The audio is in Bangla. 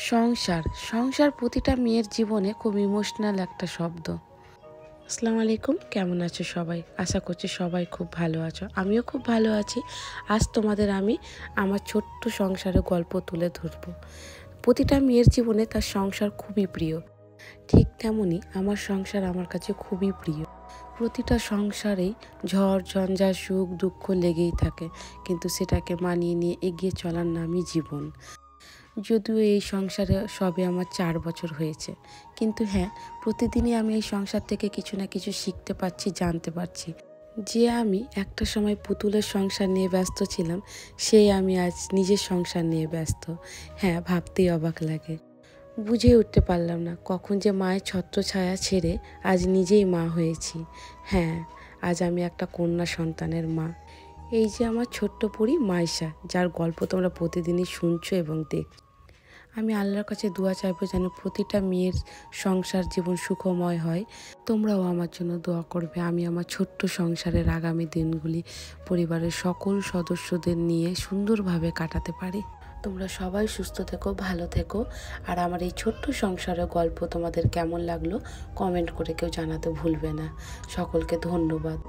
সংসার সংসার প্রতিটা মেয়ের জীবনে খুব ইমোশনাল একটা শব্দ। আসসালামু আলাইকুম, কেমন আছো সবাই? আশা করছি সবাই খুব ভালো আছো, আমিও খুব ভালো আছি। আজ তোমাদের আমি আমার ছোট্ট সংসারের গল্প তুলে ধরবো। প্রতিটা মেয়ের জীবনে তার সংসার খুবই প্রিয়, ঠিক তেমনই আমার সংসার আমার কাছে খুবই প্রিয়। প্রতিটা সংসারেই ঝড় ঝঞ্ঝা সুখ দুঃখ লেগেই থাকে, কিন্তু সেটাকে মানিয়ে নিয়ে এগিয়ে চলার নামই জীবন। যদিও এই সংসারে সবে আমার 4 বছর হয়েছে, কিন্তু হ্যাঁ, প্রতিদিনই আমি এই সংসার থেকে কিছু না কিছু শিখতে পারছি, জানতে পারছি। যে আমি একটা সময় পুতুলের সংসার নিয়ে ব্যস্ত ছিলাম, সেই আমি আজ নিজের সংসার নিয়ে ব্যস্ত। হ্যাঁ, ভাবতেই অবাক লাগে। বুঝে উঠতে পারলাম না কখন যে মায়ের ছত্রছায়া ছেড়ে আজ নিজেই মা হয়েছি। হ্যাঁ, আজ আমি একটা কন্যা সন্তানের মা। এই যে আমার ছোট্ট পরী মাইশা, যার গল্প তোমরা প্রতিদিনই শুনছো এবং দেখছো। আমি আল্লাহর কাছে দোয়া চাইবো যেন প্রতিটা মেয়ের সংসার জীবন সুখময় হয়। তোমরাও আমার জন্য দোয়া করবে, আমি আমার ছোট্ট সংসারের আগামী দিনগুলি পরিবারের সকল সদস্যদের নিয়ে সুন্দরভাবে কাটাতে পারি। তোমরা সবাই সুস্থ থেকো, ভালো থেকো। আর আমার এই ছোট্ট সংসারের গল্প তোমাদের কেমন লাগলো কমেন্ট করে কেউ জানাতে ভুলবে না। সকলকে ধন্যবাদ।